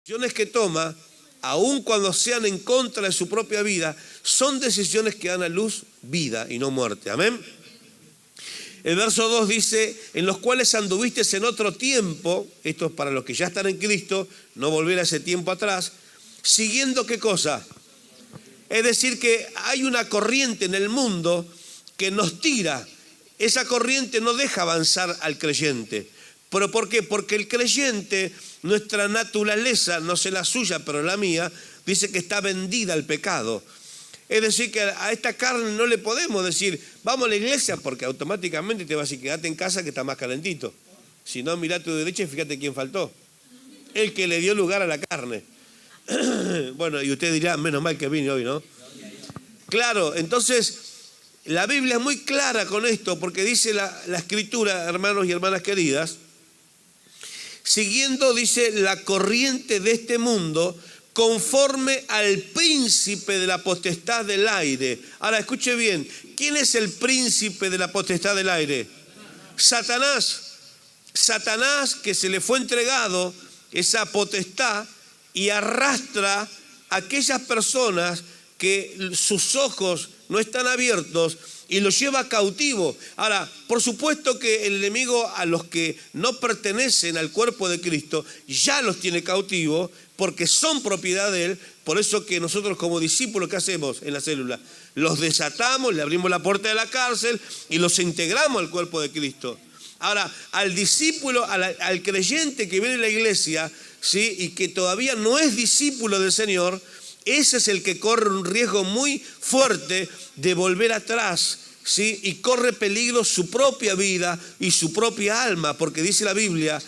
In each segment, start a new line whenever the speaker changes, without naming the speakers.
decisiones que toma, aun cuando sean en contra de su propia vida, son decisiones que dan a luz vida y no muerte. Amén. El verso 2 dice, en los cuales anduviste en otro tiempo, esto es para los que ya están en Cristo, no volver a ese tiempo atrás, siguiendo ¿qué cosa? Es decir, que hay una corriente en el mundo que nos tira. Esa corriente no deja avanzar al creyente. ¿Pero por qué? Porque el creyente, nuestra naturaleza, no sé la suya, pero la mía, dice que está vendida al pecado. Es decir, que a esta carne no le podemos decir, vamos a la iglesia, porque automáticamente te va a decir, quédate en casa que está más calentito. Si no, mirá a tu derecha y fíjate quién faltó. El que le dio lugar a la carne. Bueno, y usted dirá, menos mal que vine hoy, ¿no? Claro, entonces, la Biblia es muy clara con esto, porque dice la Escritura, hermanos y hermanas queridas, siguiendo, dice, la corriente de este mundo, conforme al príncipe de la potestad del aire. Ahora, escuche bien, ¿quién es el príncipe de la potestad del aire? Satanás. Satanás, que se le fue entregado esa potestad y arrastra a aquellas personas que sus ojos no están abiertos y los lleva cautivo. Ahora, por supuesto que el enemigo a los que no pertenecen al cuerpo de Cristo ya los tiene cautivos porque son propiedad de Él. Por eso que nosotros como discípulos, ¿qué hacemos en la célula? Los desatamos, le abrimos la puerta de la cárcel y los integramos al cuerpo de Cristo. Ahora, al discípulo, al creyente que viene a la iglesia, ¿sí?, y que todavía no es discípulo del Señor, ese es el que corre un riesgo muy fuerte de volver atrás, ¿sí?, y corre peligro su propia vida y su propia alma, porque dice la Biblia,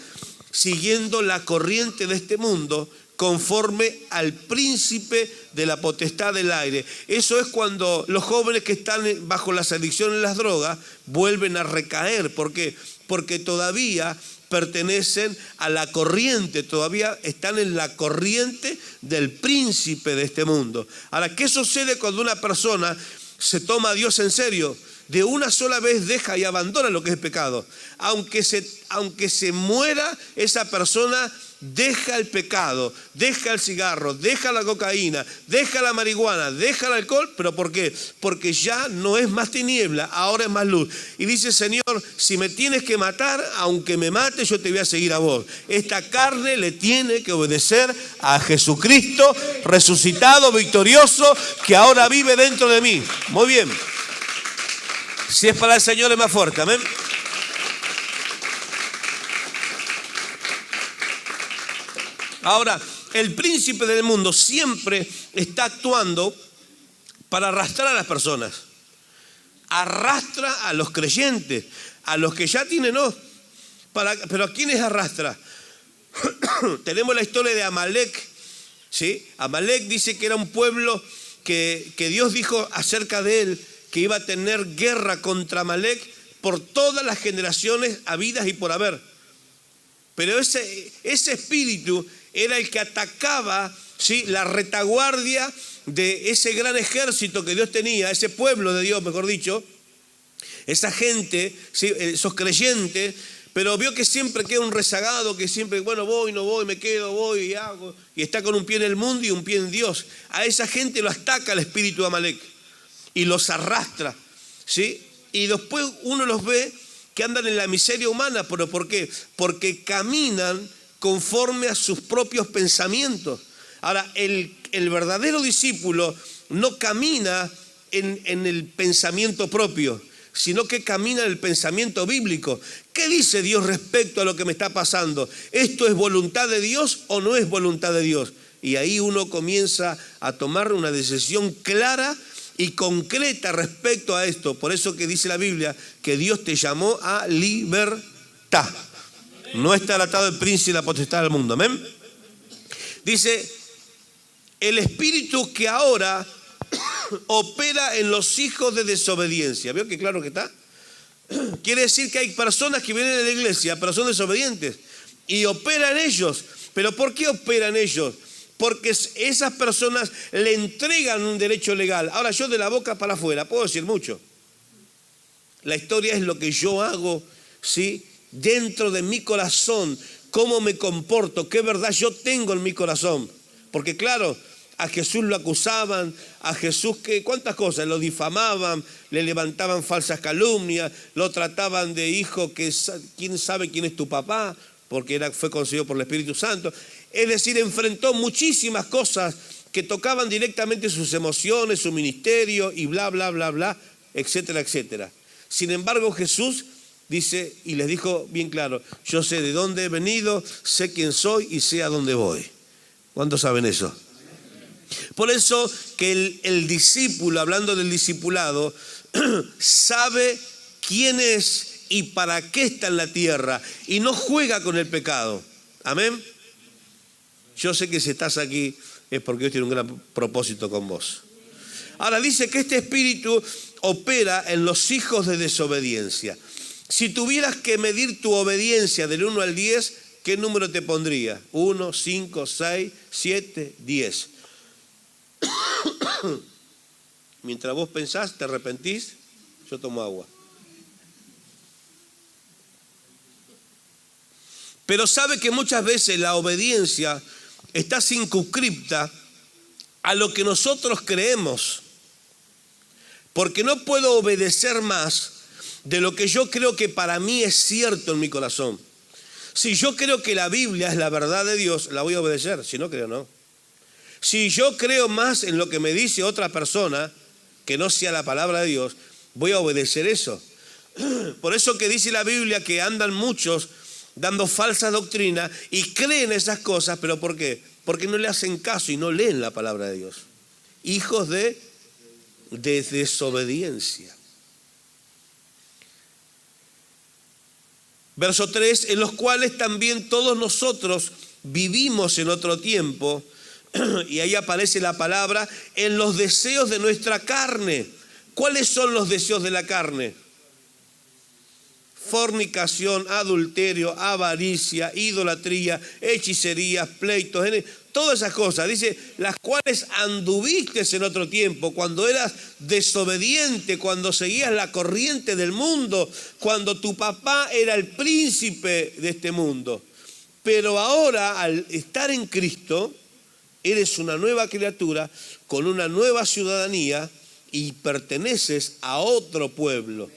siguiendo la corriente de este mundo, conforme al príncipe de la potestad del aire. Eso es cuando los jóvenes que están bajo las adicciones a las drogas vuelven a recaer. ¿Por qué? Porque todavía pertenecen a la corriente, todavía están en la corriente del príncipe de este mundo. Ahora, ¿qué sucede cuando una persona se toma a Dios en serio? De una sola vez deja y abandona lo que es pecado. Aunque se muera, esa persona deja el pecado, deja el cigarro, deja la cocaína, deja la marihuana, deja el alcohol. ¿Pero por qué? Porque ya no es más tiniebla, ahora es más luz. Y dice, Señor, si me tienes que matar, aunque me mate, yo te voy a seguir a vos. Esta carne le tiene que obedecer a Jesucristo, resucitado, victorioso, que ahora vive dentro de mí. Muy bien. Si es para el Señor es más fuerte, amén. Ahora, el príncipe del mundo siempre está actuando para arrastrar a las personas. Arrastra a los creyentes, a los que ya tienen, no. Pero ¿a quiénes arrastra? Tenemos la historia de Amalek, ¿sí? Amalek dice que era un pueblo que Dios dijo acerca de él, que iba a tener guerra contra Amalek por todas las generaciones habidas y por haber. Pero ese espíritu era el que atacaba, ¿sí?, la retaguardia de ese gran ejército que Dios tenía, ese pueblo de Dios, mejor dicho, esa gente, ¿sí?, esos creyentes, pero vio que siempre queda un rezagado, que siempre, bueno, voy, no voy, me quedo, voy y hago, y está con un pie en el mundo y un pie en Dios. A esa gente lo ataca el espíritu de Amalek y los arrastra, ¿sí? Y después uno los ve que andan en la miseria humana, ¿pero por qué? Porque caminan conforme a sus propios pensamientos. Ahora, el verdadero discípulo no camina en el pensamiento propio, sino que camina en el pensamiento bíblico. ¿Qué dice Dios respecto a lo que me está pasando? ¿Esto es voluntad de Dios o no es voluntad de Dios? Y ahí uno comienza a tomar una decisión clara y concreta respecto a esto. Por eso que dice la Biblia que Dios te llamó a libertad. No estar atado el príncipe y la potestad del mundo. Amén. Dice, el espíritu que ahora opera en los hijos de desobediencia. ¿Veo qué claro que está? Quiere decir que hay personas que vienen de la iglesia, pero son desobedientes. Y operan ellos. ¿Pero por qué operan ellos? Porque esas personas le entregan un derecho legal. Ahora, yo de la boca para afuera puedo decir mucho. La historia es lo que yo hago, ¿sí?, dentro de mi corazón, cómo me comporto, qué verdad yo tengo en mi corazón. Porque claro, a Jesús lo acusaban, a Jesús cuántas cosas, lo difamaban, le levantaban falsas calumnias, lo trataban de hijo que quién sabe quién es tu papá, porque fue concebido por el Espíritu Santo. Es decir, enfrentó muchísimas cosas que tocaban directamente sus emociones, su ministerio y bla, bla, bla, bla, etcétera, etcétera. Sin embargo, Jesús dice y les dijo bien claro, yo sé de dónde he venido, sé quién soy y sé a dónde voy. ¿Cuántos saben eso? Por eso que el discípulo, hablando del discipulado, sabe quién es y para qué está en la tierra y no juega con el pecado. Amén. Yo sé que si estás aquí es porque Dios tiene un gran propósito con vos. Ahora dice que este espíritu opera en los hijos de desobediencia. Si tuvieras que medir tu obediencia del 1 al 10, ¿qué número te pondría? 1, 5, 6, 7, 10. Mientras vos pensás, te arrepentís, yo tomo agua. Pero sabe que muchas veces la obediencia está circunscripta a lo que nosotros creemos. Porque no puedo obedecer más de lo que yo creo que para mí es cierto en mi corazón. Si yo creo que la Biblia es la verdad de Dios, la voy a obedecer, si no creo no. Si yo creo más en lo que me dice otra persona, que no sea la palabra de Dios, voy a obedecer eso. Por eso que dice la Biblia que andan muchos dando falsa doctrina y creen esas cosas, ¿pero por qué? Porque no le hacen caso y no leen la palabra de Dios. Hijos de desobediencia. Verso 3, en los cuales también todos nosotros vivimos en otro tiempo, y ahí aparece la palabra, en los deseos de nuestra carne. ¿Cuáles son los deseos de la carne? Fornicación, adulterio, avaricia, idolatría, hechicerías, pleitos, todas esas cosas. Dice, las cuales anduviste en otro tiempo, cuando eras desobediente, cuando seguías la corriente del mundo, cuando tu papá era el príncipe de este mundo. Pero ahora, al estar en Cristo, eres una nueva criatura con una nueva ciudadanía y perteneces a otro pueblo.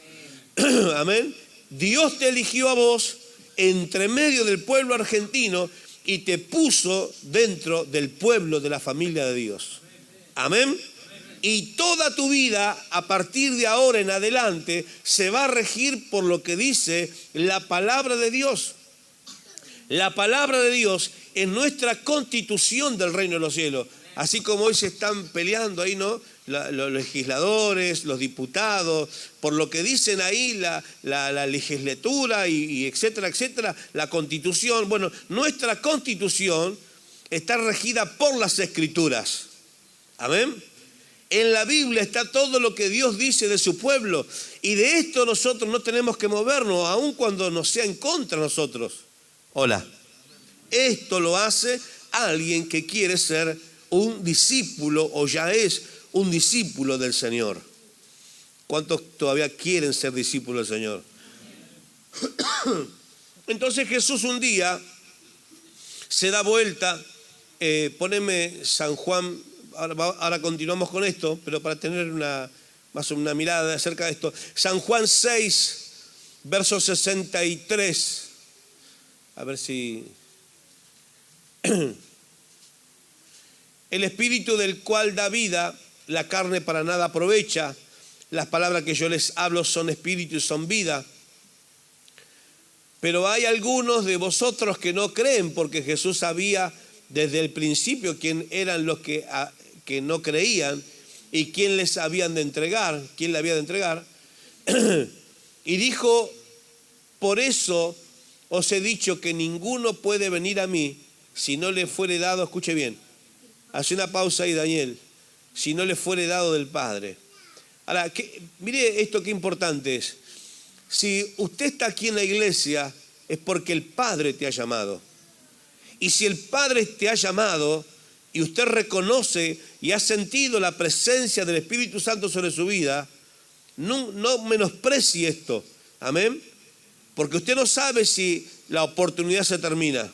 Amén. Dios te eligió a vos entre medio del pueblo argentino y te puso dentro del pueblo de la familia de Dios. Amén. Y toda tu vida, a partir de ahora en adelante, se va a regir por lo que dice la palabra de Dios. La palabra de Dios es nuestra constitución del reino de los cielos. Así como hoy se están peleando ahí, ¿no? Los legisladores, los diputados, por lo que dicen ahí la legislatura y etcétera, etcétera, la constitución. Bueno, nuestra constitución está regida por las escrituras. Amén. En la Biblia está todo lo que Dios dice de su pueblo. Y de esto nosotros no tenemos que movernos, aun cuando nos sea en contra de nosotros. Hola. Esto lo hace alguien que quiere ser un discípulo o ya es un discípulo del Señor. ¿Cuántos todavía quieren ser discípulos del Señor? Entonces Jesús un día se da vuelta, poneme San Juan, ahora continuamos con esto, pero para tener más una mirada acerca de esto. San Juan 6, verso 63. A ver si... El espíritu del cual da vida, la carne para nada aprovecha. Las palabras que yo les hablo son espíritu y son vida. Pero hay algunos de vosotros que no creen, porque Jesús sabía desde el principio quién eran los que no creían y quién les habían de entregar, quién le había de entregar. Y dijo, por eso os he dicho que ninguno puede venir a mí si no le fuere dado, escuche bien, hace una pausa ahí, Daniel, si no le fuere dado del Padre. Ahora, mire esto qué importante es. Si usted está aquí en la iglesia es porque el Padre te ha llamado. Y si el Padre te ha llamado y usted reconoce y ha sentido la presencia del Espíritu Santo sobre su vida, no menosprecie esto. Amén. Porque usted no sabe si la oportunidad se termina.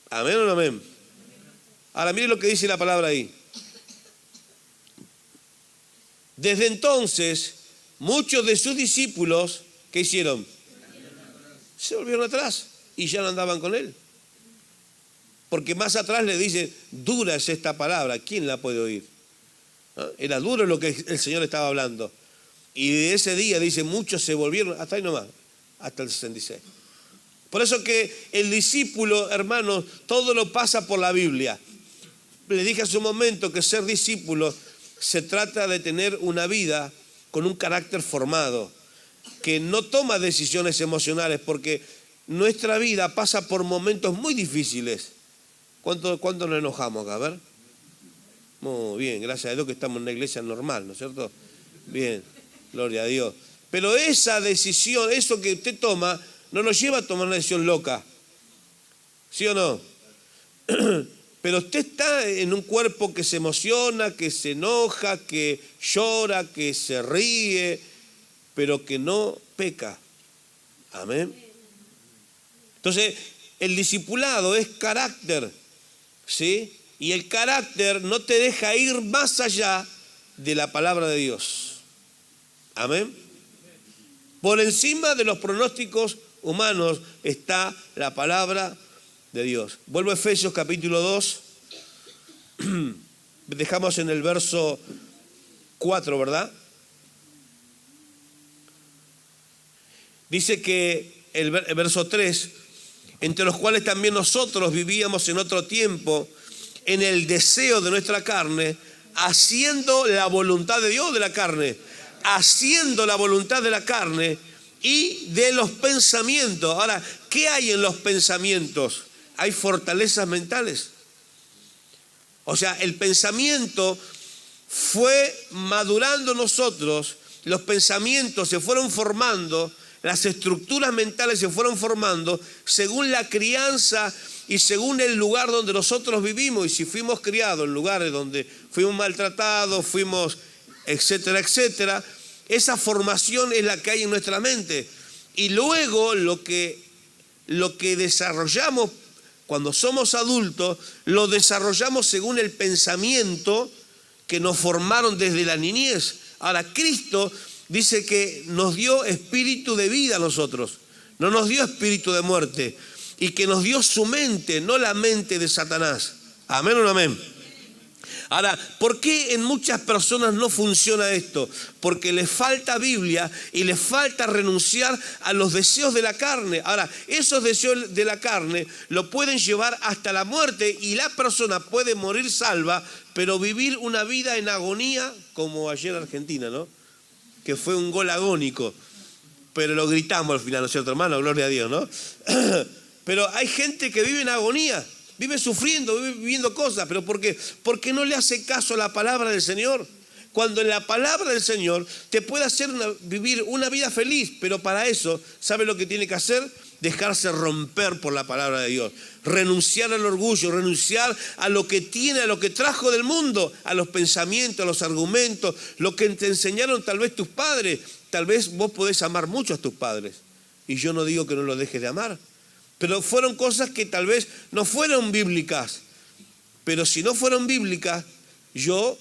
¿Amén o no amén? Ahora mire lo que dice la palabra ahí. Desde entonces, muchos de sus discípulos, ¿qué hicieron? Se volvieron atrás y ya no andaban con él. Porque más atrás le dice, dura es esta palabra, ¿quién la puede oír? ¿No? Era duro lo que el Señor estaba hablando. Y de ese día, dice, muchos se volvieron, hasta ahí nomás, hasta el 66. Por eso que el discípulo, hermanos, todo lo pasa por la Biblia. Le dije hace un momento que ser discípulo se trata de tener una vida con un carácter formado, que no toma decisiones emocionales, porque nuestra vida pasa por momentos muy difíciles. ¿Cuánto nos enojamos acá? A ver. Muy bien, gracias a Dios que estamos en una iglesia normal, ¿no es cierto? Bien, gloria a Dios. Pero esa decisión, eso que usted toma, no nos lleva a tomar una decisión loca. ¿Sí o no? Pero usted está en un cuerpo que se emociona, que se enoja, que llora, que se ríe, pero que no peca. Amén. Entonces, el discipulado es carácter, ¿sí? Y el carácter no te deja ir más allá de la palabra de Dios. Amén. Por encima de los pronósticos humanos está la palabra de Dios. Vuelvo a Efesios capítulo 2. Dejamos en el verso 4, ¿verdad? Dice que el verso 3, entre los cuales también nosotros vivíamos en otro tiempo, en el deseo de nuestra carne, haciendo la voluntad de Dios de la carne, haciendo la voluntad de la carne y de los pensamientos. Ahora, ¿qué hay en los pensamientos? Hay fortalezas mentales. O sea, el pensamiento fue madurando en nosotros, los pensamientos se fueron formando, las estructuras mentales se fueron formando según la crianza y según el lugar donde nosotros vivimos. Y si fuimos criados en lugares donde fuimos maltratados, fuimos, etcétera, etcétera, esa formación es la que hay en nuestra mente. Y luego lo que desarrollamos cuando somos adultos, lo desarrollamos según el pensamiento que nos formaron desde la niñez. Ahora, Cristo dice que nos dio espíritu de vida a nosotros, no nos dio espíritu de muerte, y que nos dio su mente, no la mente de Satanás. ¿Amén o no amén? Ahora, ¿por qué en muchas personas no funciona esto? Porque les falta Biblia y les falta renunciar a los deseos de la carne. Ahora, esos deseos de la carne lo pueden llevar hasta la muerte y la persona puede morir salva, pero vivir una vida en agonía, como ayer en Argentina, ¿no? Que fue un gol agónico, pero lo gritamos al final, ¿no es cierto, hermano? Gloria a Dios, ¿no? Pero hay gente que vive en agonía, vive sufriendo, vive viviendo cosas, pero ¿por qué? Porque no le hace caso a la palabra del Señor. Cuando en la palabra del Señor te puede hacer vivir una vida feliz, pero para eso, ¿sabe lo que tiene que hacer? Dejarse romper por la palabra de Dios, renunciar al orgullo, renunciar a lo que tiene, a lo que trajo del mundo, a los pensamientos, a los argumentos, lo que te enseñaron tal vez tus padres. Tal vez vos podés amar mucho a tus padres, y yo no digo que no los dejes de amar, pero fueron cosas que tal vez no fueron bíblicas. Pero si no fueron bíblicas, yo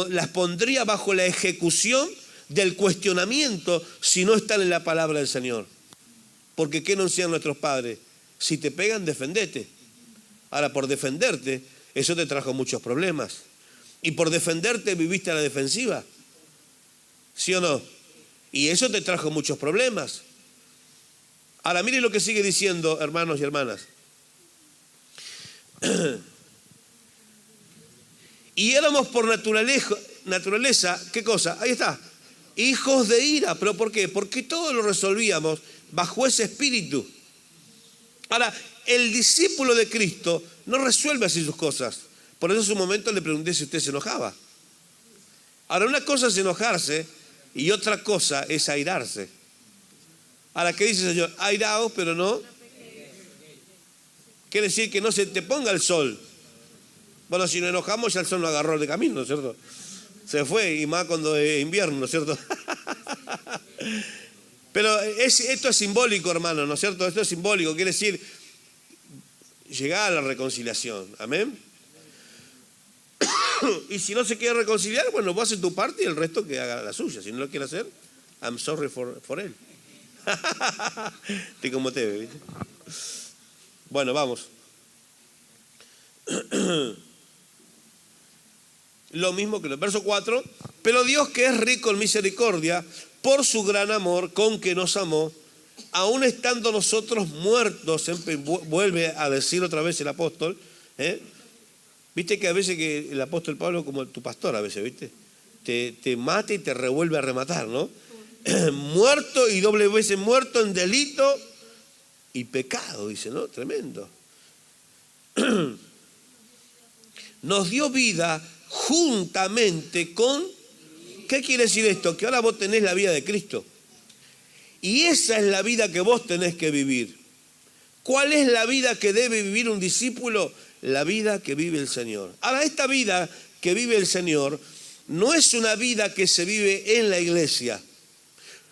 las pondría bajo la ejecución del cuestionamiento si no están en la palabra del Señor. Porque ¿qué nos enseñan nuestros padres? Si te pegan, defendete. Ahora, por defenderte, eso te trajo muchos problemas. Y por defenderte viviste a la defensiva. ¿Sí o no? Y eso te trajo muchos problemas. Ahora, mire lo que sigue diciendo, hermanos y hermanas. Y éramos por naturaleza, ¿qué cosa? Ahí está. Hijos de ira. ¿Pero por qué? Porque todo lo resolvíamos bajo ese espíritu. Ahora, el discípulo de Cristo no resuelve así sus cosas. Por eso en un momento le pregunté si usted se enojaba. Ahora, una cosa es enojarse y otra cosa es airarse. Ahora, ¿qué dice el Señor? Airaos, pero no. Quiere decir que no se te ponga el sol. Bueno, si nos enojamos ya el sol nos agarró de camino, ¿no es cierto? Se fue, y más cuando es invierno, ¿no es cierto? Pero esto es simbólico, hermano, ¿no es cierto? Esto es simbólico, quiere decir llegar a la reconciliación. Amén. Y si no se quiere reconciliar, bueno, vos haces tu parte y el resto que haga la suya. Si no lo quiere hacer, I'm sorry for él. Te como te ve, ¿viste? Bueno, vamos. Lo mismo que en el verso 4. Pero Dios, que es rico en misericordia, por su gran amor con que nos amó, aun estando nosotros muertos, vuelve a decir otra vez el apóstol, viste que a veces que el apóstol Pablo es como tu pastor a veces, viste, te mata y te revuelve a rematar, ¿no? Muerto y doble veces muerto en delito y pecado, dice, ¿no? Tremendo. Nos dio vida juntamente con... ¿Qué quiere decir esto? Que ahora vos tenés la vida de Cristo. Y esa es la vida que vos tenés que vivir. ¿Cuál es la vida que debe vivir un discípulo? La vida que vive el Señor. Ahora, esta vida que vive el Señor no es una vida que se vive en la iglesia.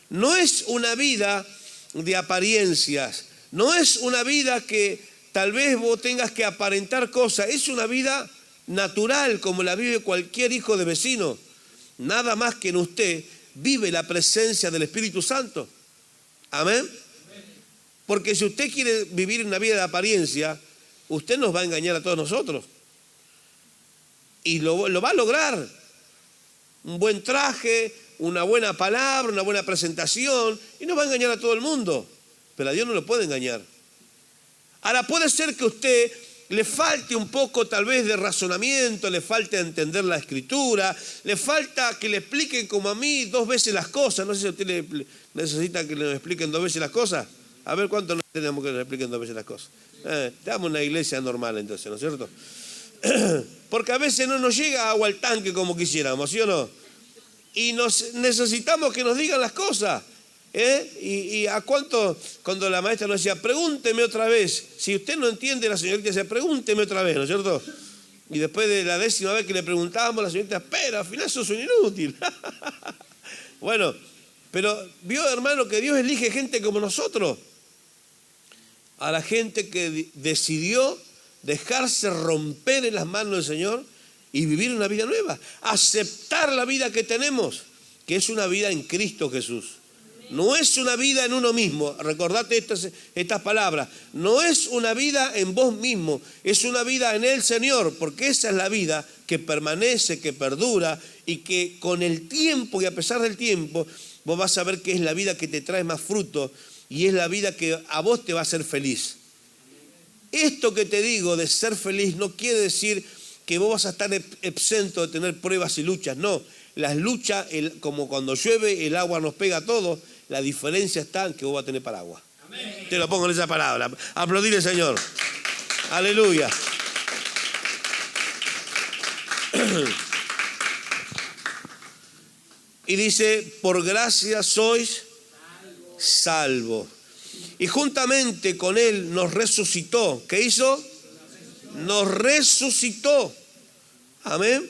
No es una vida de apariencias. No es una vida que tal vez vos tengas que aparentar cosas. Es una vida natural como la vive cualquier hijo de vecino. Nada más que en usted vive la presencia del Espíritu Santo. Amén. Porque si usted quiere vivir una vida de apariencia, usted nos va a engañar a todos nosotros. Y lo va a lograr. Un buen traje, una buena palabra, una buena presentación, y nos va a engañar a todo el mundo. Pero a Dios no lo puede engañar. Ahora puede ser que a usted le falte un poco tal vez de razonamiento, le falte entender la Escritura, le falta que le expliquen como a mí 2 veces las cosas. No sé si a usted necesita que le expliquen 2 veces las cosas. A ver cuánto no tenemos que nos expliquen 2 veces las cosas. Damos una iglesia normal entonces, ¿no es cierto? Porque a veces no nos llega agua al tanque como quisiéramos, ¿sí o no? Y necesitamos que nos digan las cosas. Y a cuánto, cuando la maestra nos decía, pregúnteme otra vez. Si usted no entiende, la señorita decía, pregúnteme otra vez, ¿no es cierto? Y después de la 10ª vez que le preguntábamos, la señorita, pero al final sos un inútil. Bueno, pero vio, hermano, que Dios elige gente como nosotros. A la gente que decidió dejarse romper en las manos del Señor y vivir una vida nueva. Aceptar la vida que tenemos, que es una vida en Cristo Jesús. No es una vida en uno mismo. Recordate estas palabras. No es una vida en vos mismo. Es una vida en el Señor. Porque esa es la vida que permanece, que perdura y que con el tiempo y a pesar del tiempo vos vas a ver que es la vida que te trae más fruto y es la vida que a vos te va a hacer feliz. Esto que te digo de ser feliz no quiere decir que vos vas a estar exento de tener pruebas y luchas. No, las luchas, como cuando llueve, el agua nos pega a todos. La diferencia está en que vos vas a tener paraguas. Amén. Te lo pongo en esa palabra. Aplaudirle, Señor. Aleluya. Y dice, por gracia sois salvos. Y juntamente con Él nos resucitó. ¿Qué hizo? Nos resucitó. Amén.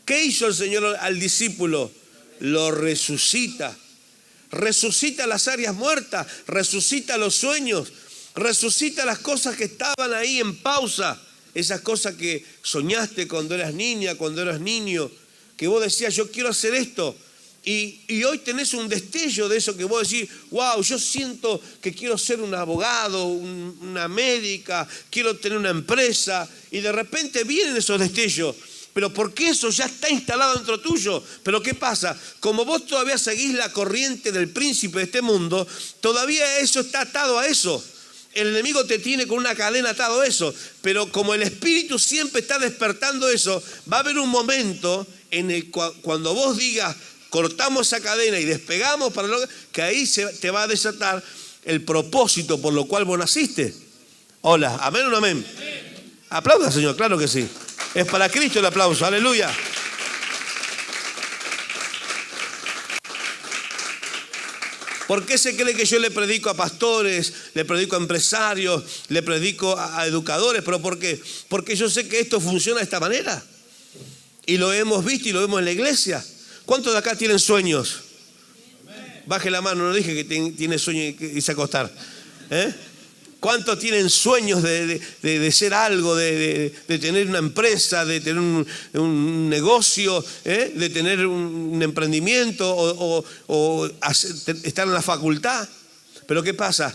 ¿Qué hizo el Señor al discípulo? Lo resucita. Resucita las áreas muertas, resucita los sueños, resucita las cosas que estaban ahí en pausa, esas cosas que soñaste cuando eras niña, cuando eras niño, que vos decías, yo quiero hacer esto, y hoy tenés un destello de eso que vos decís, wow, yo siento que quiero ser un abogado, una médica, quiero tener una empresa, y de repente vienen esos destellos. Pero porque eso ya está instalado dentro tuyo. Pero ¿qué pasa? Como vos todavía seguís la corriente del príncipe de este mundo, todavía eso está atado a eso. El enemigo te tiene con una cadena atado a eso. Pero como el Espíritu siempre está despertando eso, va a haber un momento en el cuando vos digas, cortamos esa cadena y despegamos, que ahí te va a desatar el propósito por lo cual vos naciste. Hola, ¿amén o no amén? Aplauda, Señor, claro que sí. Es para Cristo el aplauso, aleluya. ¿Por qué se cree que yo le predico a pastores, le predico a empresarios, le predico a educadores? ¿Pero por qué? Porque yo sé que esto funciona de esta manera. Y lo hemos visto y lo vemos en la iglesia. ¿Cuántos de acá tienen sueños? Baje la mano, no dije que tiene sueño y irse a acostar. ¿Cuántos tienen sueños de ser algo, de tener una empresa, de tener un negocio, de tener un emprendimiento o estar en la facultad? Pero ¿qué pasa?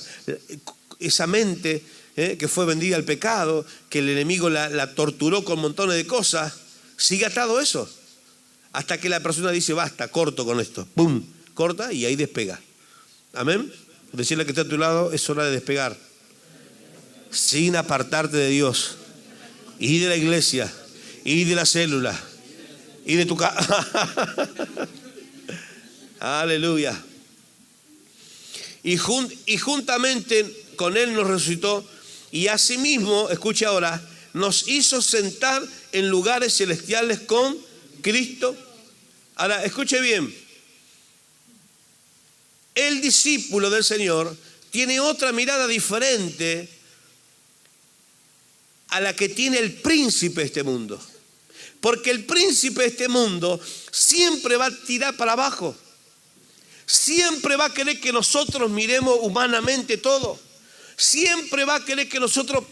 Esa mente que fue vendida al pecado, que el enemigo la torturó con montones de cosas, sigue atado eso. Hasta que la persona dice, basta, corto con esto. ¡Pum! Corta y ahí despega. Amén. Decirle que está a tu lado, es hora de despegar. Sin apartarte de Dios. Y de la iglesia. Y de la célula. Y de tu casa. Aleluya. Y juntamente con Él nos resucitó. Y asimismo, escuche ahora, nos hizo sentar en lugares celestiales con Cristo. Ahora, escuche bien. El discípulo del Señor tiene otra mirada diferente a la que tiene el príncipe de este mundo. Porque el príncipe de este mundo siempre va a tirar para abajo. Siempre va a querer que nosotros miremos humanamente todo. Siempre va a querer que nosotros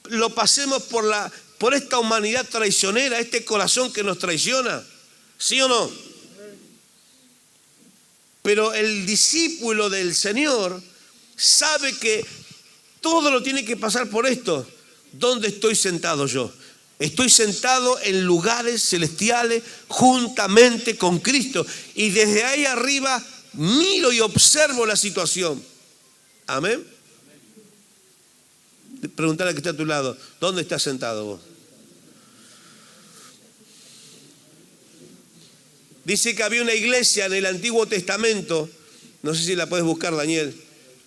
lo pasemos por esta humanidad traicionera, este corazón que nos traiciona. ¿Sí o no? Pero el discípulo del Señor sabe que todo lo tiene que pasar por esto. ¿Dónde estoy sentado yo? Estoy sentado en lugares celestiales juntamente con Cristo. Y desde ahí arriba miro y observo la situación. Amén. Preguntarle al que está a tu lado, ¿dónde estás sentado vos? Dice que había una iglesia en el Antiguo Testamento, no sé si la puedes buscar, Daniel.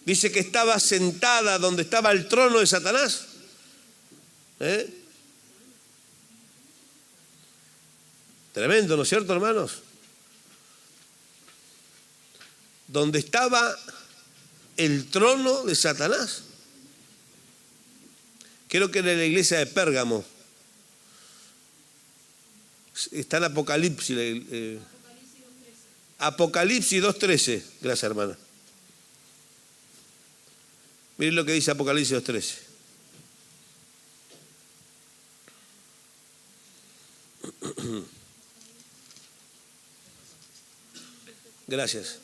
Dice que estaba sentada donde estaba el trono de Satanás. Tremendo, ¿no es cierto, hermanos? Donde estaba el trono de Satanás. Creo que era la iglesia de Pérgamo. Está en Apocalipsis. Apocalipsis 2.13. Gracias, hermana. Miren lo que dice Apocalipsis 2.13. Gracias.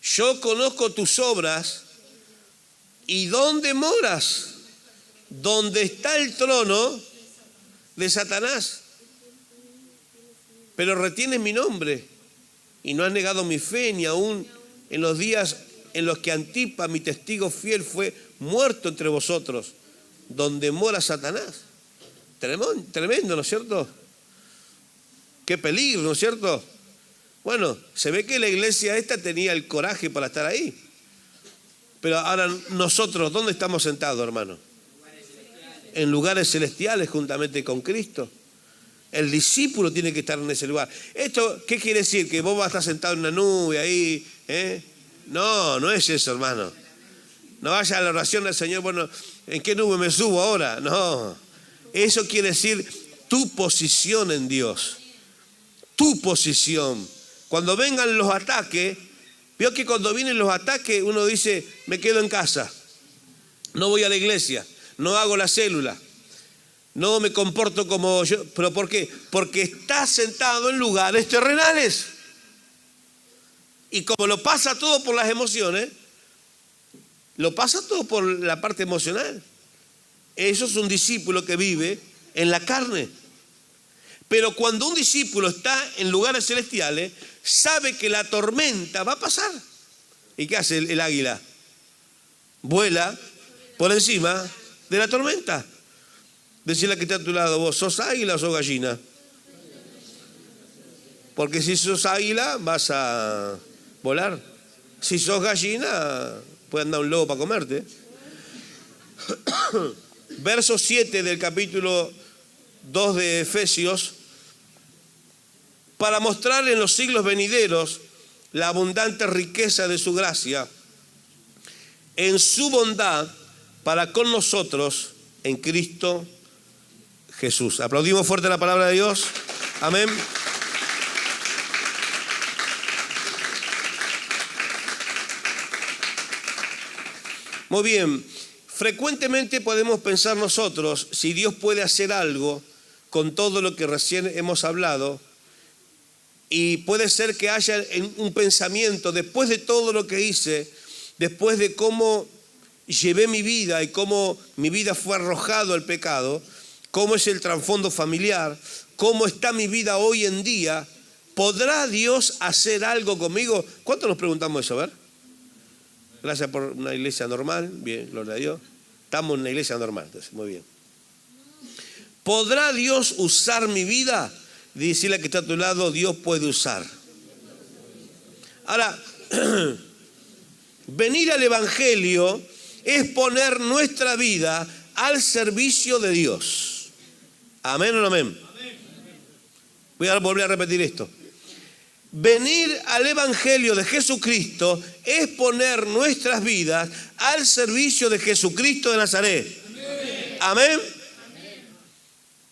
Yo conozco tus obras y dónde moras, donde está el trono de Satanás. Pero retienes mi nombre y no has negado mi fe, ni aún en los días en los que Antipas, mi testigo fiel, fue muerto entre vosotros, donde mora Satanás. Tremendo, ¿no es cierto? Qué peligro, ¿no es cierto? Bueno, se ve que la iglesia esta tenía el coraje para estar ahí. Pero ahora nosotros, ¿dónde estamos sentados, hermano? En lugares celestiales juntamente con Cristo. El discípulo tiene que estar en ese lugar. ¿Esto qué quiere decir? ¿Que vos vas a estar sentado en una nube ahí? No, no es eso, hermano. No vaya a la oración del Señor, bueno, ¿en qué nube me subo ahora? No. Eso quiere decir tu posición en Dios. Tu posición. Cuando vengan los ataques, veo que cuando vienen los ataques uno dice, me quedo en casa. No voy a la iglesia. No hago la célula. No me comporto como yo. ¿Pero por qué? Porque estás sentado en lugares terrenales. Y como lo pasa todo por las emociones, lo pasa todo por la parte emocional. Eso es un discípulo que vive en la carne. Pero cuando un discípulo está en lugares celestiales, sabe que la tormenta va a pasar. ¿Y qué hace el águila? Vuela por encima de la tormenta. Decirle que está a tu lado, vos sos águila o sos gallina. Porque si sos águila vas a volar. Si sos gallina puede andar un lobo para comerte. Verso 7 del capítulo 2 de Efesios. Para mostrar en los siglos venideros la abundante riqueza de su gracia en su bondad para con nosotros en Cristo Jesús. Aplaudimos fuerte la palabra de Dios. Amén. Muy bien, frecuentemente podemos pensar nosotros, si Dios puede hacer algo con todo lo que recién hemos hablado, y puede ser que haya un pensamiento, después de todo lo que hice, después de cómo llevé mi vida y cómo mi vida fue arrojado al pecado, cómo es el trasfondo familiar, cómo está mi vida hoy en día, ¿podrá Dios hacer algo conmigo? ¿Cuántos nos preguntamos eso? A ver. Gracias por una iglesia normal. Bien, gloria a Dios. Estamos en una iglesia normal, entonces, muy bien. ¿Podrá Dios usar mi vida? Decirle que está a tu lado, Dios puede usar. Ahora, venir al Evangelio es poner nuestra vida al servicio de Dios. ¿Amén o no amén? Voy a volver a repetir esto. Venir al Evangelio de Jesucristo es poner nuestras vidas al servicio de Jesucristo de Nazaret. Amén.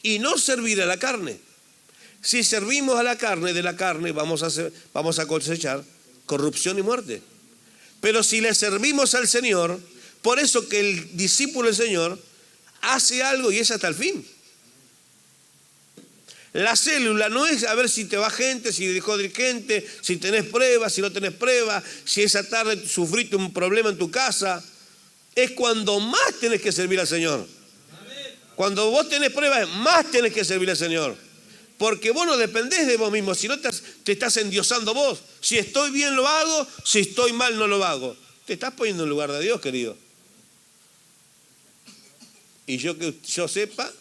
Y no servir a la carne. Si servimos a la carne, de la carne vamos a cosechar corrupción y muerte. Pero si le servimos al Señor, por eso que el discípulo del Señor hace algo y es hasta el fin. La célula no es a ver si te va gente, si dejó de ir gente, si tenés pruebas, si no tenés pruebas, si esa tarde sufriste un problema en tu casa. Es cuando más tenés que servir al Señor. Cuando vos tenés pruebas, más tenés que servir al Señor. Porque vos no dependés de vos mismo, si no te estás endiosando vos. Si estoy bien lo hago, si estoy mal no lo hago. Te estás poniendo en lugar de Dios, querido. Y que yo sepa,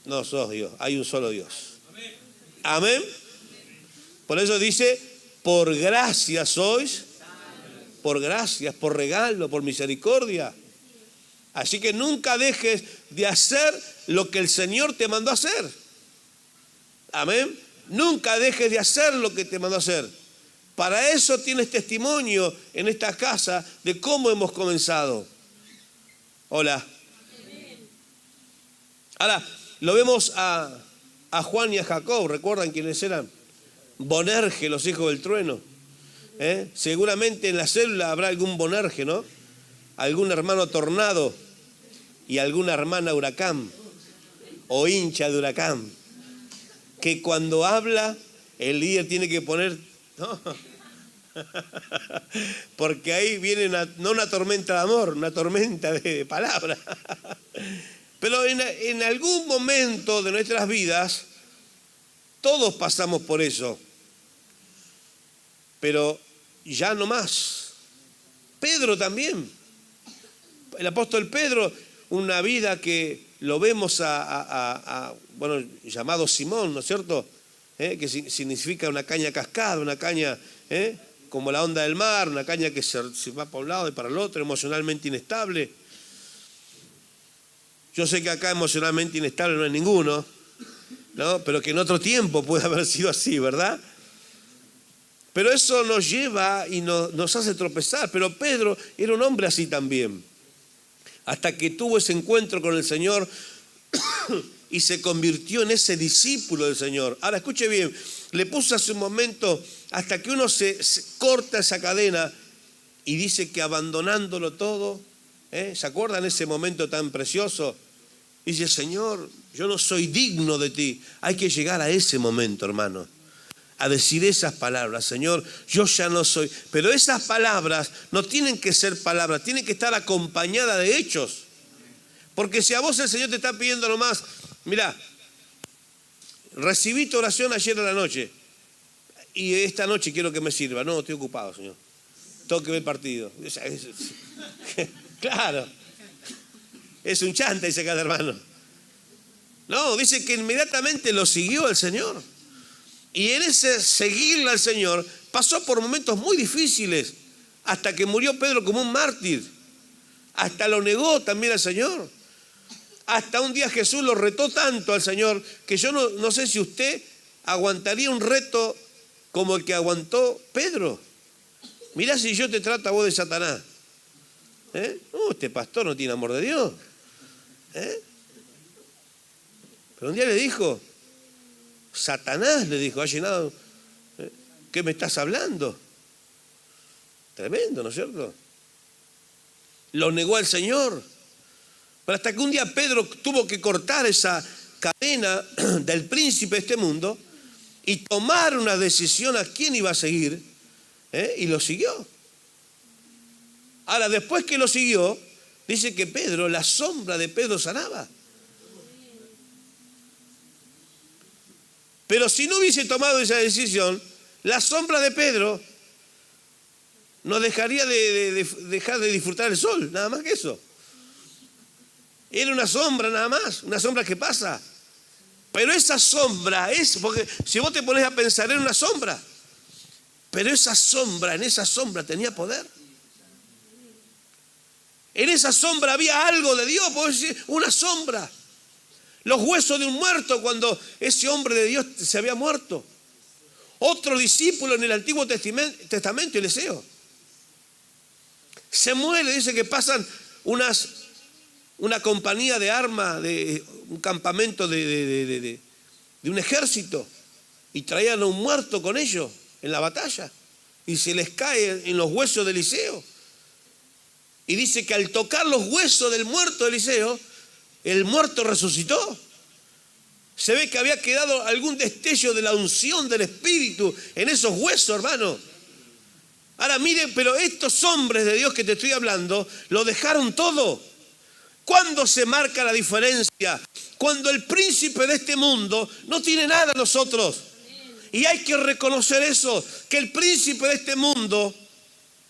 no sos Dios, hay un solo Dios. Amén. Por eso dice, por gracia sois, por gracias, por regalo, por misericordia. Así que nunca dejes de hacer lo que el Señor te mandó a hacer. Amén. Nunca dejes de hacer lo que te mandó a hacer. Para eso tienes testimonio en esta casa de cómo hemos comenzado. Hola. Ahora, lo vemos a Juan y a Jacob. ¿Recuerdan quiénes eran? Bonerge, los hijos del trueno. Seguramente en la célula habrá algún Bonerge, ¿no? Algún hermano tornado y alguna hermana huracán o hincha de huracán, que cuando habla el líder tiene que poner, ¿no? Porque ahí viene no una tormenta de amor, una tormenta de palabras. Pero en algún momento de nuestras vidas todos pasamos por eso, pero ya no más. Pedro también, el apóstol Pedro, una vida que lo vemos bueno, llamado Simón, ¿no es cierto? Que significa una caña cascada, una caña como la onda del mar, una caña que se va para un lado y para el otro, emocionalmente inestable. Yo sé que acá emocionalmente inestable no hay ninguno, ¿no? Pero que en otro tiempo puede haber sido así, ¿verdad? Pero eso nos lleva y nos hace tropezar. Pero Pedro era un hombre así también. Hasta que tuvo ese encuentro con el Señor y se convirtió en ese discípulo del Señor. Ahora escuche bien, le puse hace un momento, hasta que uno se corta esa cadena y dice que abandonándolo todo, ¿se acuerdan ese momento tan precioso? Dice, Señor, yo no soy digno de ti. Hay que llegar a ese momento, hermano, a decir esas palabras. Señor, yo ya no soy. Pero esas palabras no tienen que ser palabras, tienen que estar acompañadas de hechos. Porque si a vos el Señor te está pidiendo nomás, mirá, recibí tu oración ayer a la noche y esta noche quiero que me sirva. No, estoy ocupado, Señor. Tengo que ver el partido. Claro. Es un chanta, dice cada hermano. No, dice que inmediatamente lo siguió el Señor. Y en ese seguirle al Señor pasó por momentos muy difíciles, hasta que murió Pedro como un mártir. Hasta lo negó también al Señor. Hasta un día Jesús lo retó tanto al Señor que yo no sé si usted aguantaría un reto como el que aguantó Pedro. Mirá si yo te trato a vos de Satanás. No, este pastor no tiene amor de Dios. Pero un día le dijo, Satanás le dijo, ha llenado, ¿qué me estás hablando? Tremendo, ¿no es cierto? Lo negó al Señor. Pero hasta que un día Pedro tuvo que cortar esa cadena del príncipe de este mundo y tomar una decisión a quién iba a seguir, y lo siguió. Ahora, después que lo siguió, dice que Pedro, la sombra de Pedro sanaba. Pero si no hubiese tomado esa decisión, la sombra de Pedro no dejaría de dejar de disfrutar el sol, nada más que eso. Era una sombra nada más, una sombra que pasa. Pero esa sombra es, porque si vos te pones a pensar, era una sombra. Pero esa sombra, en esa sombra tenía poder. En esa sombra había algo de Dios, puedo decir, una sombra. Los huesos de un muerto cuando ese hombre de Dios se había muerto. Otro discípulo en el Antiguo Testamento, Eliseo. Se muere, dice que pasan una compañía de armas, de un campamento de un ejército, y traían a un muerto con ellos en la batalla, y se les cae en los huesos de Eliseo. Y dice que al tocar los huesos del muerto de Eliseo, el muerto resucitó. Se ve que había quedado algún destello de la unción del Espíritu en esos huesos, hermano. Ahora miren, pero estos hombres de Dios que te estoy hablando, lo dejaron todo. ¿Cuándo se marca la diferencia? Cuando el príncipe de este mundo no tiene nada a nosotros. Y hay que reconocer eso, que el príncipe de este mundo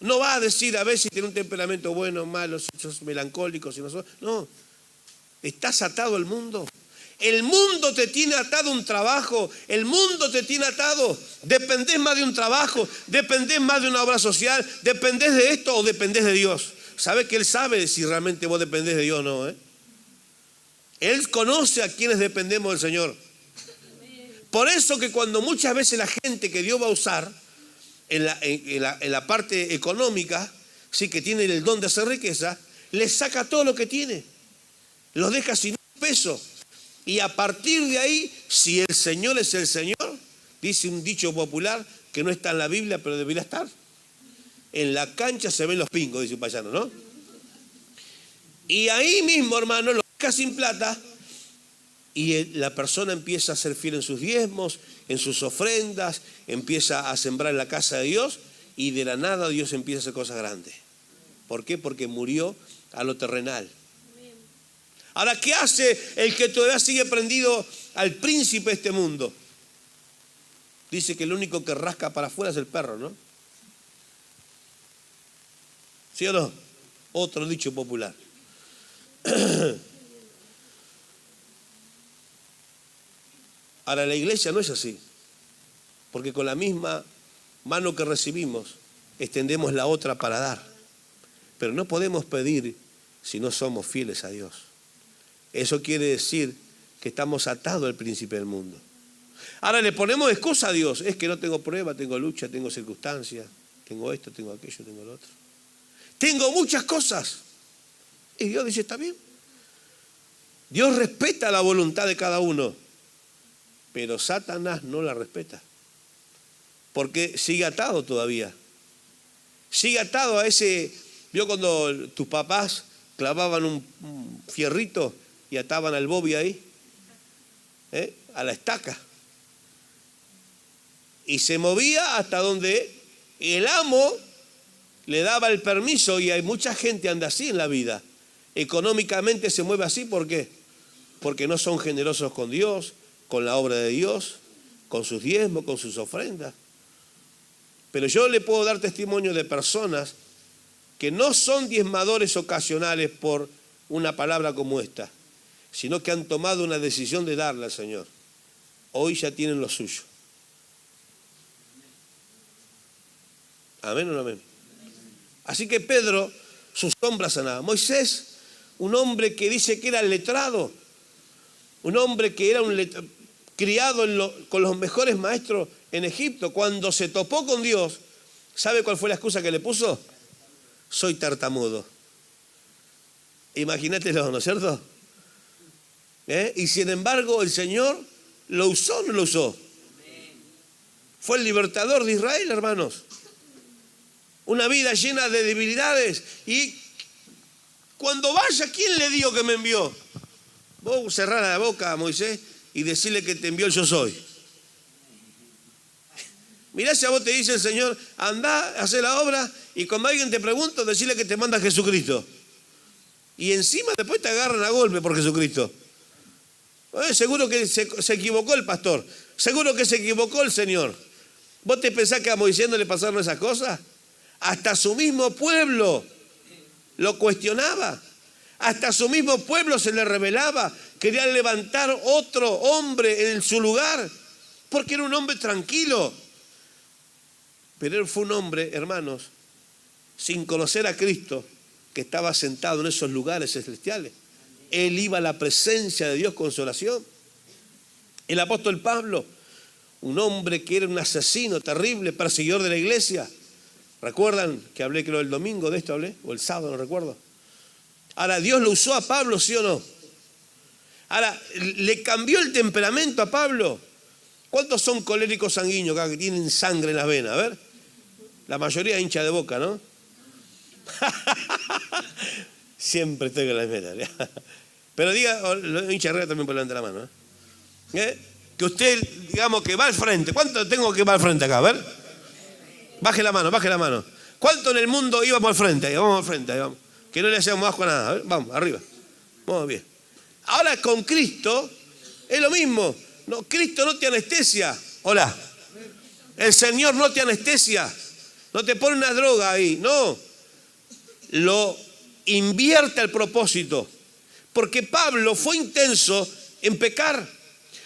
no va a decir a ver si tiene un temperamento bueno o malo, si sos melancólico, si no sos... No, estás atado al mundo. El mundo te tiene atado a un trabajo, el mundo te tiene atado. Dependés más de un trabajo, dependés más de una obra social, dependés de esto o dependés de Dios. ¿Sabe que Él sabe si realmente vos dependés de Dios o no? Él conoce a quienes dependemos del Señor. Por eso que cuando muchas veces la gente que Dios va a usar en la parte económica, sí, que tiene el don de hacer riqueza, le saca todo lo que tiene, los deja sin un peso. Y a partir de ahí, si el Señor es el Señor, dice un dicho popular que no está en la Biblia, pero debería estar. En la cancha se ven los pingos, dice un payano, ¿no? Y ahí mismo, hermano, lo deja sin plata y la persona empieza a ser fiel en sus diezmos, en sus ofrendas, empieza a sembrar en la casa de Dios y de la nada Dios empieza a hacer cosas grandes. ¿Por qué? Porque murió a lo terrenal. Ahora, ¿qué hace el que todavía sigue prendido al príncipe de este mundo? Dice que el único que rasca para afuera es el perro, ¿no? ¿Sí o no? Otro dicho popular. Ahora, la iglesia no es así, porque con la misma mano que recibimos, extendemos la otra para dar. Pero no podemos pedir si no somos fieles a Dios. Eso quiere decir que estamos atados al príncipe del mundo. Ahora le ponemos excusa a Dios. Es que no tengo prueba, tengo lucha, tengo circunstancias, tengo esto, tengo aquello, tengo lo otro. Tengo muchas cosas. Y Dios dice, está bien. Dios respeta la voluntad de cada uno. Pero Satanás no la respeta. Porque sigue atado todavía. Sigue atado a ese... ¿Vio cuando tus papás clavaban un fierrito y ataban al bobby ahí? A la estaca. Y se movía hasta donde el amo le daba el permiso, y hay mucha gente anda así en la vida. Económicamente se mueve así, ¿por qué? Porque no son generosos con Dios, con la obra de Dios, con sus diezmos, con sus ofrendas. Pero yo le puedo dar testimonio de personas que no son diezmadores ocasionales por una palabra como esta, sino que han tomado una decisión de darle al Señor. Hoy ya tienen lo suyo. ¿Amén o no amén? Así que Pedro, su sombra sanaba. Moisés, un hombre que dice que era letrado, un hombre que era criado con los mejores maestros en Egipto, cuando se topó con Dios, ¿sabe cuál fue la excusa que le puso? Soy tartamudo. Imagínatelo, ¿no es cierto? Y sin embargo el Señor lo usó o no lo usó. Fue el libertador de Israel, hermanos. Una vida llena de debilidades y Cuando vaya, ¿quién le dijo que me envió? Vos cerrá la boca a Moisés y decirle que te envió el yo soy. Mirá si a vos te dice el Señor, andá, hacé la obra, y cuando alguien te pregunta, decirle que te manda Jesucristo. Y encima después te agarran a golpe por Jesucristo. Seguro que se equivocó el pastor. Seguro que se equivocó el Señor. ¿Vos te pensás que a Moisés no le pasaron esas cosas? Hasta su mismo pueblo lo cuestionaba. Hasta su mismo pueblo se le rebelaba. Querían levantar otro hombre en su lugar. Porque era un hombre tranquilo. Pero él fue un hombre, hermanos, sin conocer a Cristo, que estaba sentado en esos lugares celestiales. Él iba a la presencia de Dios con su oración. El apóstol Pablo, un hombre que era un asesino terrible, perseguidor de la iglesia. ¿Recuerdan que hablé, creo, el domingo de esto hablé? O el sábado, no recuerdo. Ahora, ¿Dios lo usó a Pablo, sí o no? Ahora, ¿le cambió el temperamento a Pablo? ¿Cuántos son coléricos sanguíneos acá que tienen sangre en las venas? A ver. La mayoría hincha de Boca, ¿no? Siempre estoy con la venas. Pero diga, hincha de River también por levantar la mano. Que usted, digamos, que va al frente. ¿Cuánto tengo que va al frente acá? A ver. Baje la mano, baje la mano. ¿Cuánto en el mundo íbamos al frente? Ahí, vamos al frente, ahí vamos. Que no le hacemos asco a nada. A ver, vamos, arriba. Vamos bien. Ahora con Cristo es lo mismo. No, Cristo no te anestesia. Hola. El Señor no te anestesia. No te pone una droga ahí. No. Lo invierte al propósito. Porque Pablo fue intenso en pecar.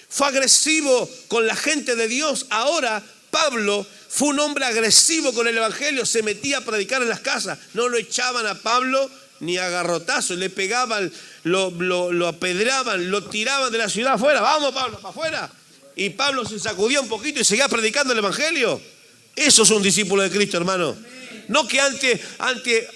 Fue agresivo con la gente de Dios. Ahora Pablo fue un hombre agresivo con el evangelio. Se metía a predicar en las casas. No lo echaban a Pablo ni a garrotazos. Le pegaban, lo apedreaban, lo tiraban de la ciudad afuera. Vamos, Pablo, para afuera. Y Pablo se sacudía un poquito y seguía predicando el evangelio. Eso es un discípulo de Cristo, hermano. No que antes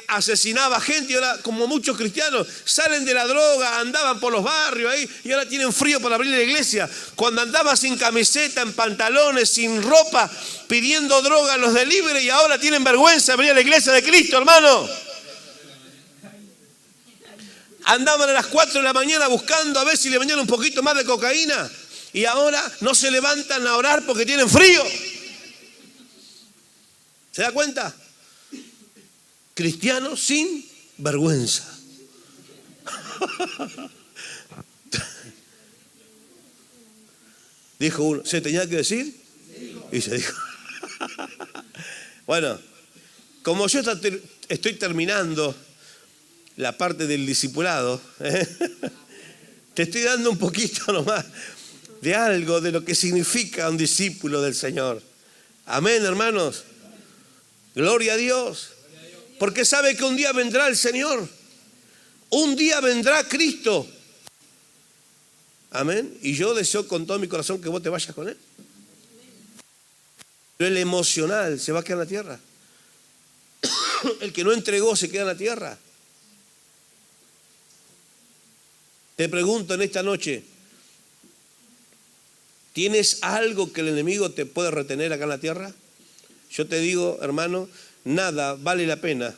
asesinaba gente y ahora, como muchos cristianos, salen de la droga, andaban por los barrios ahí y ahora tienen frío para abrir la iglesia. Cuando andaba sin camiseta, en pantalones, sin ropa, pidiendo droga a los delivery y ahora tienen vergüenza de abrir la iglesia de Cristo, hermano. Andaban a las 4 de la mañana buscando a ver si le venían un poquito más de cocaína y ahora no se levantan a orar porque tienen frío. ¿Se da cuenta? Cristianos sin vergüenza. Dijo uno, ¿se tenía que decir? Y se dijo. Bueno, como yo estoy terminando la parte del discipulado, te estoy dando un poquito nomás de algo de lo que significa un discípulo del Señor. Amén, hermanos. Gloria a Dios. Porque sabe que un día vendrá el Señor. Un día vendrá Cristo. Amén. Y yo deseo con todo mi corazón que vos te vayas con Él. Pero el emocional se va a quedar en la tierra. El que no entregó se queda en la tierra. Te pregunto en esta noche, ¿tienes algo que el enemigo te puede retener acá en la tierra? Yo te digo, hermano, nada vale la pena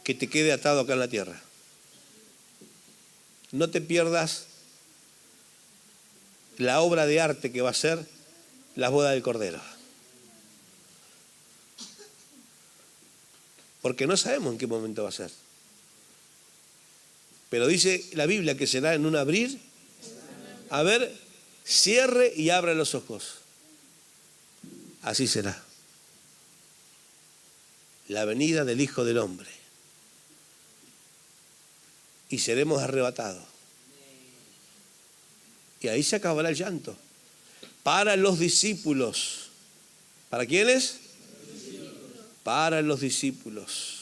que te quede atado acá en la tierra. No te pierdas la obra de arte que va a ser la boda del Cordero. Porque no sabemos en qué momento va a ser. Pero dice la Biblia que será en un abrir. A ver, cierre y abra los ojos. Así será. La venida del Hijo del Hombre. Y seremos arrebatados. Y ahí se acabará el llanto. Para los discípulos. ¿Para quiénes? Para los discípulos.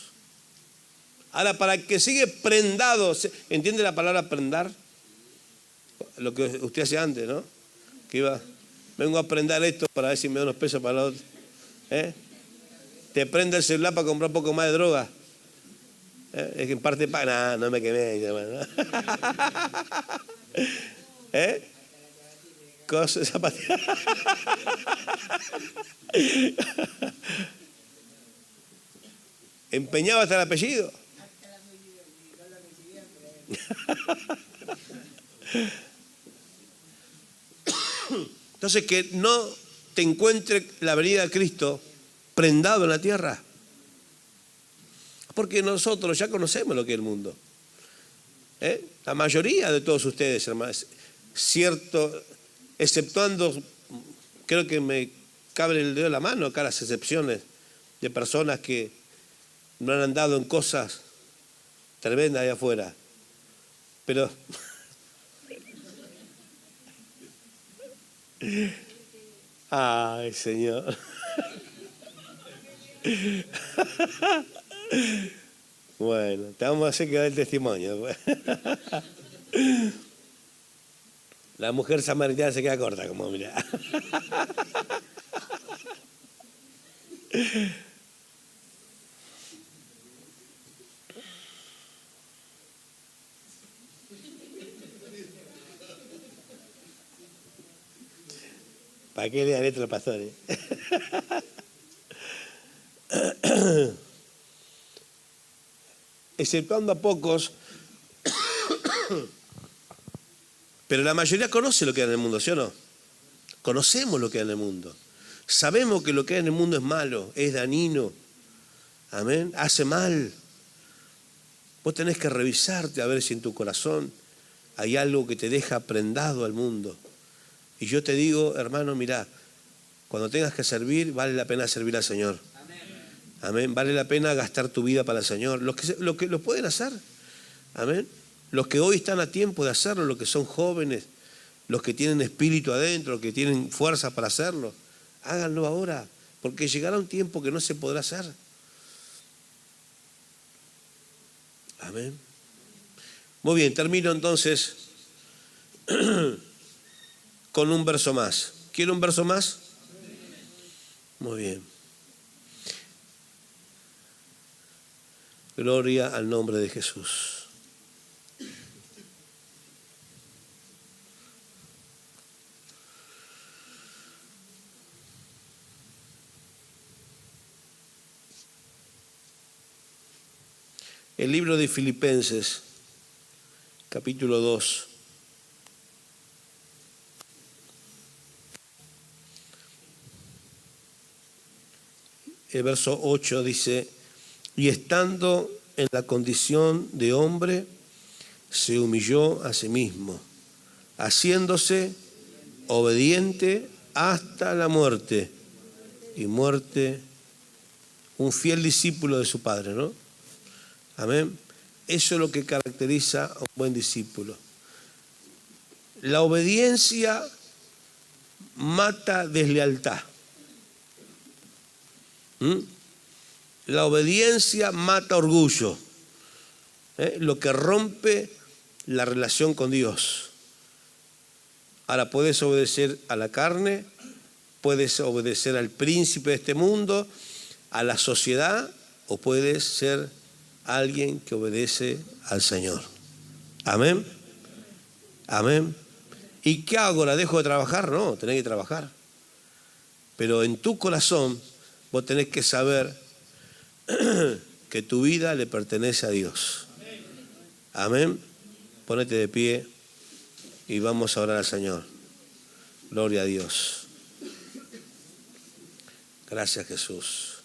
Ahora, para el que sigue prendado, ¿entiende la palabra prendar? Lo que usted hacía antes, ¿no? Que vengo a prendar esto para ver si me da unos pesos para la otra. Te prende el celular para comprar un poco más de droga. Es que en parte paga. No me quemé. Cosas zapatillas. Empeñado hasta el apellido. Entonces, que no te encuentre la venida de Cristo prendado en la tierra. Porque nosotros ya conocemos lo que es el mundo. La mayoría de todos ustedes, hermanos, cierto, exceptuando, creo que me cabe el dedo de la mano acá las excepciones de personas que no han andado en cosas tremendas allá afuera. Pero ay, Señor. Bueno, te vamos a hacer que dar el testimonio. La mujer samaritana se queda corta, como mira. ¿Para qué le dan esto a los pastores? Exceptuando a pocos, pero la mayoría conoce lo que hay en el mundo, ¿sí o no? Conocemos lo que hay en el mundo. Sabemos que lo que hay en el mundo es malo, es dañino. Amén. Hace mal. Vos tenés que revisarte a ver si en tu corazón hay algo que te deja prendado al mundo. Y yo te digo, hermano, mirá, cuando tengas que servir, vale la pena servir al Señor. Amén. Vale la pena gastar tu vida para el Señor. Los que lo pueden hacer. Amén. Los que hoy están a tiempo de hacerlo, los que son jóvenes, los que tienen espíritu adentro, los que tienen fuerza para hacerlo, háganlo ahora, porque llegará un tiempo que no se podrá hacer. Amén. Muy bien, termino entonces con un verso más. ¿Quiere un verso más? Muy bien. Gloria al nombre de Jesús. El libro de Filipenses, capítulo 2. El verso 8 dice: y estando en la condición de hombre, se humilló a sí mismo, haciéndose obediente hasta la muerte, y muerte, un fiel discípulo de su Padre, ¿no? Amén. Eso es lo que caracteriza a un buen discípulo. La obediencia mata deslealtad. La obediencia mata orgullo, lo que rompe la relación con Dios. Ahora puedes obedecer a la carne, puedes obedecer al príncipe de este mundo, a la sociedad, o puedes ser alguien que obedece al Señor. Amén. Amén. ¿Y qué hago? ¿La dejo de trabajar? No, tenés que trabajar. Pero en tu corazón vos tenés que saber que tu vida le pertenece a Dios. Amén. Ponete de pie y vamos a orar al Señor. Gloria a Dios. Gracias, Jesús.